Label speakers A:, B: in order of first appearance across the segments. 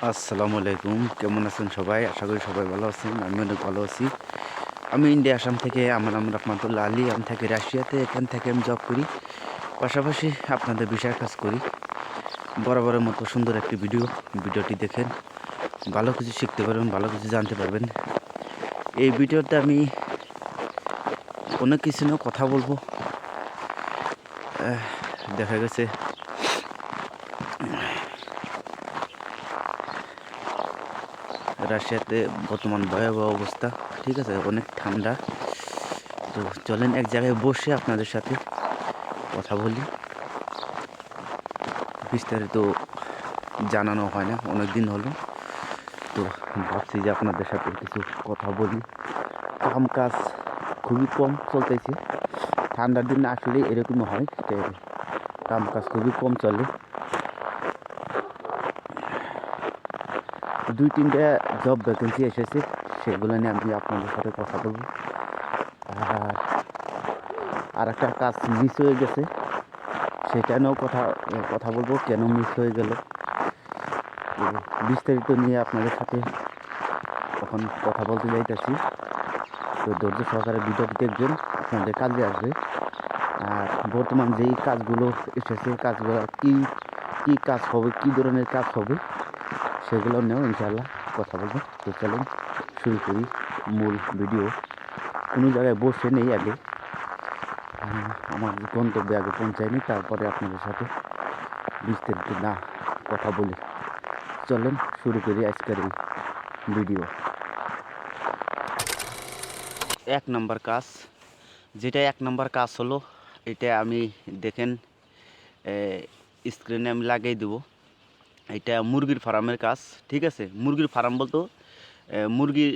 A: আসসালামু আলাইকুম, কেমন আছেন সবাই? আশা করি সবাই ভালো আছেন। আমি অনেক ভালো আছি। আমি ইন্ডিয়া আসাম থেকে আমার নাম রহমাতুল্লাহ আলী। আমি থাকি রাশিয়াতে। এখান থেকে আমি জব করি। পাশাপাশি আপনাদের বিষয় কাজ করি। বরাবরের মতো সুন্দর একটি ভিডিওটি দেখেন। ভালো কিছু শিখতে পারবেন, ভালো কিছু জানতে পারবেন। এই ভিডিওতে আমি অনেক কিছু নিয়ে কথা বলবো। দেখা গেছে রাশিয়াতে বর্তমান ভয়াবহ অবস্থা। ঠিক আছে, অনেক ঠান্ডা। তো চলেন এক জায়গায় বসে আপনাদের সাথে কথা বলি। বিস্তারিত জানানো হয় না, অনেক দিন হলো। তো ভাবছি যে আপনাদের সাথে কিছু কথা বলি। কাম কাজ খুবই কম চলতেছে। ঠান্ডার দিনে আসলে এরকমই হয় যে কাম কাজ খুবই কম চলে। 2-3টা জব ভ্যাকেন্সি এসেছে, সেগুলো নিয়ে আমি আপনাদের সাথে কথা বলবো। আর একটা কাজ মিস হয়ে গেছে, সেটা নিয়েও কথা বলবো, কেন মিস হয়ে গেল। বিস্তারিত নিয়ে আপনাদের সাথে এখন কথা বলতে যাইতেছি। তো ধৈর্য সহকারে ভিডিওটি দেখবেন, আপনাদের কাজে আসবে। আর বর্তমান যেই কাজগুলো এসেছে, কাজগুলো কী কী কাজ হবে, কী ধরনের কাজ হবে, সেগুলো নিয়েও ইনশাআল্লাহ কথা বলবো। তো চলুন শুরু করি মূল ভিডিও। কোনো জায়গায় বসে নেই আগে, আমার গন্তব্যে আগে পৌঁছায়নি, তারপরে আপনাদের সাথে বিস্তারিত না কথা বলি। চলেন শুরু করি আজকের এই ভিডিও। 1 নম্বর কাজ, যেটা 1 নম্বর কাজ হলো, এটা আমি দেখেন স্ক্রিনে আমি লাগিয়ে দেবো। এটা মুরগির ফার্মের কাজ। ঠিক আছে, মুরগির ফার্ম বলতে মুরগির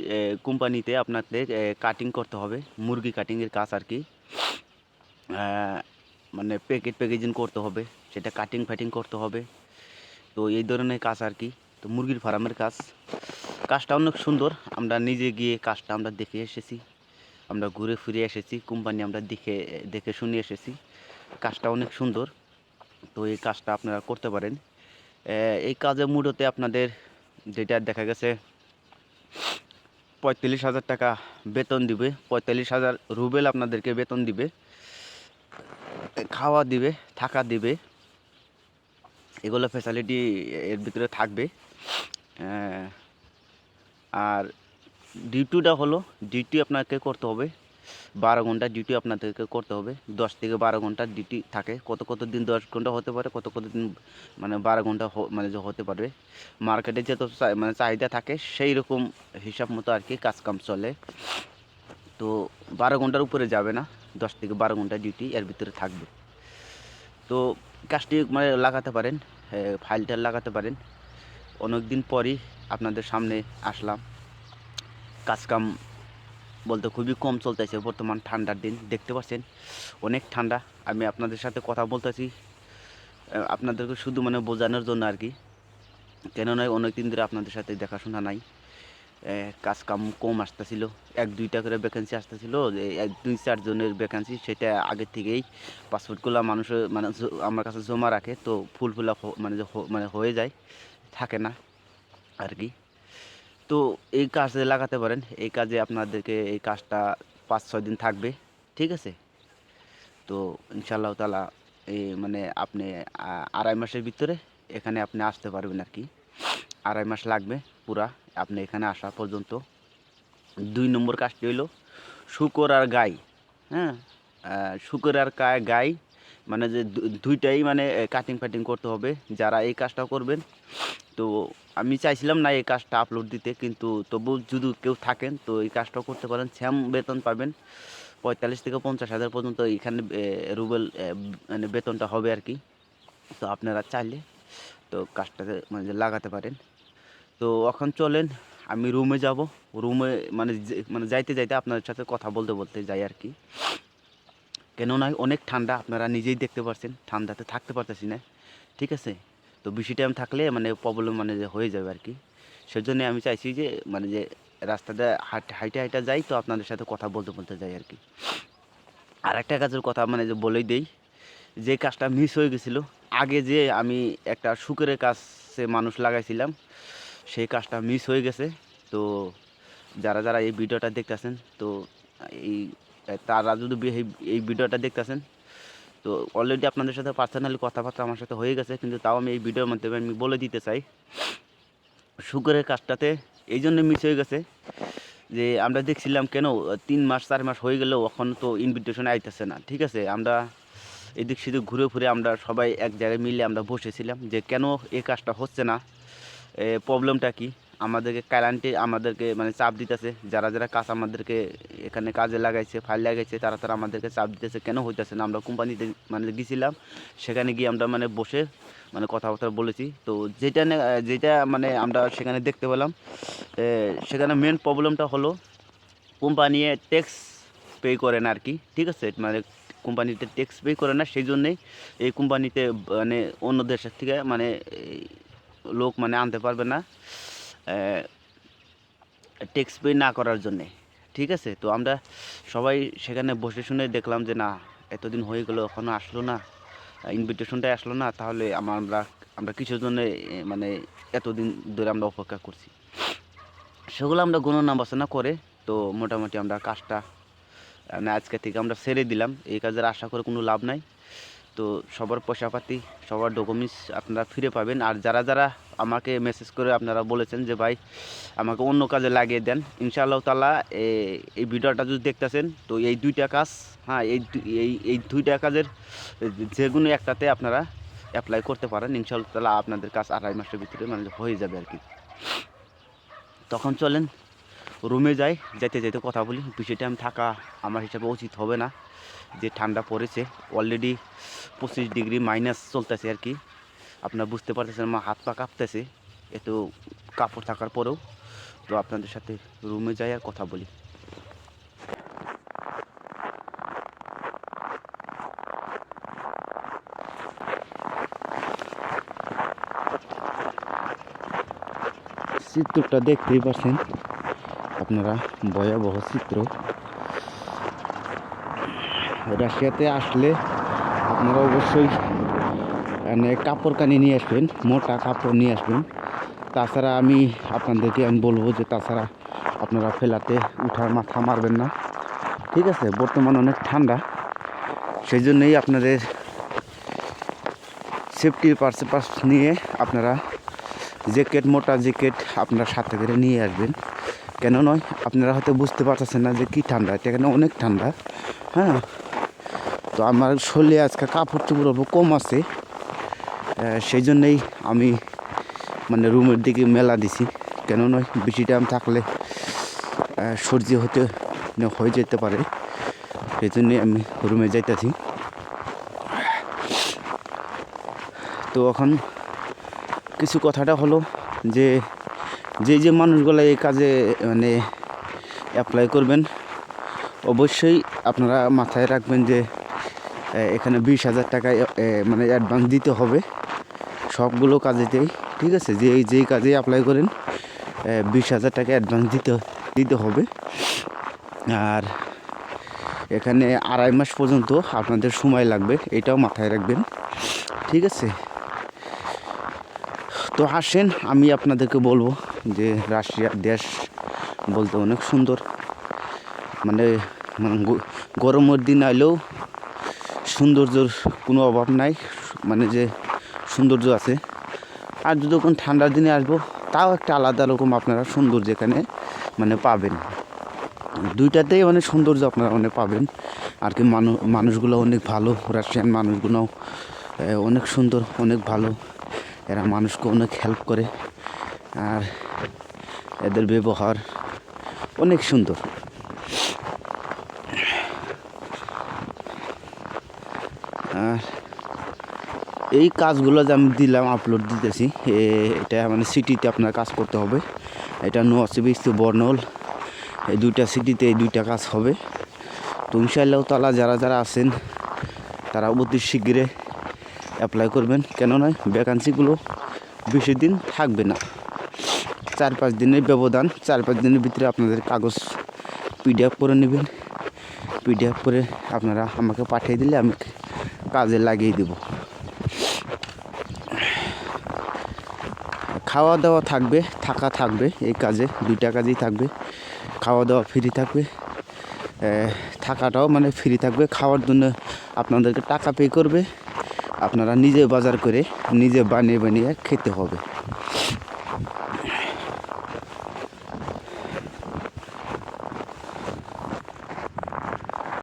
A: কোম্পানিতে আপনাদের কাটিং করতে হবে, মুরগি কাটিংয়ের কাজ আর কি। মানে প্যাকেজিং করতে হবে, সেটা কাটিং ফাটিং করতে হবে। তো এই ধরনের কাজ আর কি। তো মুরগির ফার্মের কাজ, কাজটা অনেক সুন্দর। আমরা নিজে গিয়ে কাজটা আমরা দেখে এসেছি, আমরা ঘুরে ফিরে এসেছি, কোম্পানি আমরা দেখে দেখে শুনে এসেছি। কাজটা অনেক সুন্দর। তো এই কাজটা আপনারা করতে পারেন। এই কাজে মূলত আপনাদের যেটা দেখা গেছে 45,000 টাকা বেতন দিবে। 45,000 রুবেল আপনাদেরকে বেতন দিবে, খাওয়া দিবে, থাকা দিবে, এগুলো ফ্যাসিলিটি এর ভিতরে থাকবে। আর ডিউটিটা হলো, ডিউটি আপনাকে করতে হবে 12 ঘন্টা ডিউটি আপনাদেরকে করতে হবে। 10 থেকে 12 ঘন্টা ডিউটি থাকে। কত দিন 10 ঘন্টা হতে পারে, কত দিন মানে 12 ঘন্টা মানে যে হতে পারবে। মার্কেটে যত মানে চাহিদা থাকে সেই রকম হিসাব মতো আর কি কাজ কাম চলে। তো 12 ঘন্টার উপরে যাবে না, 10 থেকে 12 ঘন্টা ডিউটি এর ভিতরে থাকবে। তো কাজটি মানে লাগাতে পারেন, ফাইলটা লাগাতে পারেন। অনেক দিন পরই আপনাদের সামনে আসলাম। কাজকাম বলতে খুবই কম চলতেছে বর্তমান ঠান্ডার দিন, দেখতে পাচ্ছেন অনেক ঠান্ডা। আমি আপনাদের সাথে কথা বলতেছি আপনাদেরকে শুধু মানে বোঝানোর জন্য আর কি। কেননা অনেক দিন ধরে আপনাদের সাথে দেখাশোনা নাই, কাজ কাম কম আসতেছিল। 1-2টা করে ভ্যাকেন্সি আসতেছিল, 1-2-4 জনের ভ্যাকেন্সি, সেটা আগের থেকেই পাসপোর্টগুলো মানুষের মানে আমার কাছে জমা রাখে। তো ফুল মানে হয়ে যায়, থাকে না আর কি। তো এই কাজে লাগাতে পারেন। এই কাজে আপনাদেরকে এই কাজটা 5-6 দিন থাকবে। ঠিক আছে, তো ইনশাআল্লাহ তাআলা এই মানে আপনি 2.5 মাসের ভিতরে এখানে আপনি আসতে পারবেন আর কি। 2.5 মাস লাগবে পুরা আপনি এখানে আসা পর্যন্ত। 2 নম্বর কাজটি হইল শূকর আর গাই। হ্যাঁ, শূকর আর গাই মানে যে দুইটাই মানে কাটিং ফাটিং করতে হবে যারা এই কাজটা করবেন। তো আমি চাইছিলাম না এই কাজটা আপলোড দিতে, কিন্তু তবু যদি কেউ থাকেন তো এই কাজটাও করতে পারেন। সেম বেতন পাবেন, 45 থেকে 50,000 পর্যন্ত এখানে রুবেল মানে বেতনটা হবে আর কি। তো আপনারা চাইলে তো কাজটাতে মানে লাগাতে পারেন। তো এখন চলেন আমি রুমে যাব। রুমে মানে যাইতে যাইতে আপনার সাথে কথা বলতে বলতে যাই আর কি। কেননা অনেক ঠান্ডা, আপনারা নিজেই দেখতে পাচ্ছেন, ঠান্ডাতে থাকতে পারতেছি না। ঠিক আছে, তো বেশি টাইম থাকলে মানে প্রবলেম মানে যে হয়ে যাবে আর কি। সেজন্য আমি চাইছি যে মানে যে রাস্তাটা হাইটা যাই, তো আপনাদের সাথে কথা বলতে বলতে যাই আর কি। আর একটা কাজের কথা মানে যে বলেই দেই, যে কাজটা মিস হয়ে গেছিলো আগে, যে আমি একটা শুকরের কাছে মানুষ লাগাইছিলাম। সেই কাজটা মিস হয়ে গেছে। তো যারা যারা এই ভিডিওটা দেখতেছেন, তো এই তারা যদি এই ভিডিওটা দেখতেছেন, তো অলরেডি আপনাদের সাথে পার্সোনালি কথাবার্তা আমার সাথে হয়ে গেছে, কিন্তু তাও আমি এই ভিডিওর মাধ্যমে আমি বলে দিতে চাই, সুগারের কাজটাতে এই জন্য মিস হয়ে গেছে যে আমরা দেখছিলাম কেন 3 মাস 4 মাস হয়ে গেলেও এখন তো ইনভিটেশন আইতেছে না। ঠিক আছে, আমরা এদিক সেদিক ঘুরে ঘুরে আমরা সবাই এক জায়গায় মিলে আমরা বসেছিলাম যে কেন এই কাজটা হচ্ছে না, প্রবলেমটা কি। আমাদেরকে ক্লায়েন্টে আমাদেরকে মানে চাপ দিতেছে, যারা যারা কাজ আমাদেরকে এখানে কাজে লাগাইছে, ফাইল লাগাইছে, তারা তারা আমাদেরকে চাপ দিতেছে কেন হইতেছে না। আমরা কোম্পানিতে মানে গিয়েছিলাম, সেখানে গিয়ে আমরা মানে বসে মানে কথাবার্তা বলেছি। তো যেটা মানে আমরা সেখানে দেখতে পেলাম, সেখানে মেন প্রবলেমটা হলো কোম্পানি ট্যাক্স পে করে না আর কি। ঠিক আছে, মানে কোম্পানিতে ট্যাক্স পে করে না, সেই জন্যেই এই কোম্পানিতে মানে অন্য দেশের থেকে মানে লোক মানে আনতে পারবে না ট্যাক্স পে না করার জন্যে। ঠিক আছে, তো আমরা সবাই সেখানে বসে শুনে দেখলাম যে না, এতদিন হয়ে গেলো এখনও আসলো না, ইনভিটেশনটাই আসলো না, তাহলে আমরা কিসের জন্য মানে এতদিন ধরে আমরা অপেক্ষা করছি। সেগুলো আমরা গণনা বাসনা করে তো মোটামুটি আমরা কাজটা মানে আজকে থেকে আমরা ছেড়ে দিলাম। এই কাজের আশা করে কোনো লাভ নাই। তো সবার পয়সাপাতি, সবার ডকুমেন্টস আপনারা ফিরে পাবেন। আর যারা যারা আমাকে মেসেজ করে আপনারা বলেছেন যে ভাই আমাকে অন্য কাজে লাগিয়ে দেন, ইনশাআল্লাহ তাআলা এই ভিডিওটা যদি দেখতেছেন, তো এই দুইটা কাজ, হ্যাঁ, এই দুইটা কাজের যে কোনো একটাতে আপনারা অ্যাপ্লাই করতে পারেন। ইনশাআল্লাহ তাআলা আপনাদের কাজ 2.5 মাসের ভিতরে মানে হয়ে যাবে আর কি। তখন চলেন রুমে যেতে যেতে কথা বলি। বিষয়টা আমি থাকা আমার হিসাবে উচিত হবে না, যে ঠান্ডা পড়েছে অলরেডি 25 ডিগ্রি মাইনাস চলতেছে আর কি। আপনারা বুঝতে পারতেছেন আমার হাত পা কাঁপতেছে এত কাপড় থাকার পরেও। তো আপনাদের সাথে রুমে যাই আর কথা বলি। চিত্রটা দেখতেই পাচ্ছেন আপনারা, ভয়াবহ চিত্র। রাশিয়াতে আসলে আপনারা অবশ্যই মানে কাপড় কানি নিয়ে আসবেন, মোটা কাপড় নিয়ে আসবেন। তাছাড়া আমি আপনাদেরকে বলবো যে তাছাড়া আপনারা ফেলাতে উঠার মাথা মারবেন না। ঠিক আছে, বর্তমান অনেক ঠান্ডা, সেই জন্যই আপনাদের সেফটির পারপাস নিয়ে আপনারা জ্যাকেট, মোটা জ্যাকেট আপনারা সাথে করে নিয়ে আসবেন। কেন নয়, আপনারা হয়তো বুঝতে পারতেছেন না যে কী ঠান্ডা, এখানে অনেক ঠান্ডা। হ্যাঁ, তো আমার শরীরে আজকে কাপড় চোপড় অল্প কম আছে, সেই জন্যেই আমি মানে রুমের দিকে মেলা দিছি। কেন নয়, বেশি টাইম থাকলে সর্দি হয়ে যেতে পারে, সেই জন্যই আমি রুমে যাইতেছি। তো এখন কিছু কথাটা হলো যে যে মানুষগুলো এই কাজে মানে অ্যাপ্লাই করবেন, অবশ্যই আপনারা মাথায় রাখবেন যে এখানে 20,000 টাকা মানে অ্যাডভান্স দিতে হবে সবগুলো কাজেতেই। ঠিক আছে, যেই কাজে অ্যাপ্লাই করেন 20,000 টাকা অ্যাডভান্স দিতে হবে। আর এখানে 2.5 মাস পর্যন্ত আপনাদের সময় লাগবে, এটাও মাথায় রাখবেন। ঠিক আছে, তো আসেন আমি আপনাদেরকে বলবো যে রাশিয়া দেশ বলতে অনেক সুন্দর। মানে গরমের দিন আইলেও সৌন্দর্যর কোনো অভাব নাই, মানে যে সৌন্দর্য আছে। আর যখন ঠান্ডার দিনে আসবো, তাও একটা আলাদা রকম আপনারা সৌন্দর্য এখানে মানে পাবেন। দুইটাতেই মানে সৌন্দর্য আপনারা মানে পাবেন আর কি। মানুষগুলো অনেক ভালো, রাশিয়ান মানুষগুলো অনেক সুন্দর, অনেক ভালো। এরা মানুষকে অনেক হেল্প করে, আর এদের ব্যবহার অনেক সুন্দর। আর এই কাজগুলো যে আমি দিলাম, আপলোড দিতেছি, এটা মানে সিটিতে আপনার কাজ করতে হবে। এটা নোয়াসিবিস বর্নল, এই দুইটা সিটিতে এই দুইটা কাজ হবে। তো ইনশাআল্লাহ তাআলা যারা যারা আছেন তারা অতি শীঘ্রে অ্যাপ্লাই করবেন। কেন নয়, ভ্যাকান্সিগুলো বেশি দিন থাকবে না, 4-5 দিনের ব্যবধান। 4-5 দিনের ভিতরে আপনাদের কাগজ PDF করে নেবেন। PDF করে আপনারা আমাকে পাঠিয়ে দিলে আমি কাজে লাগিয়ে দেব। খাওয়া দাওয়া থাকবে, থাকা থাকবে, এই কাজে 2টা কাজই থাকবে। খাওয়া দাওয়া ফ্রি থাকবে, থাকাটাও মানে ফ্রি থাকবে। খাওয়ার জন্য আপনাদেরকে টাকা পে করবে, আপনারা নিজে বাজার করে নিজে বানিয়ে বানিয়ে খেতে হবে।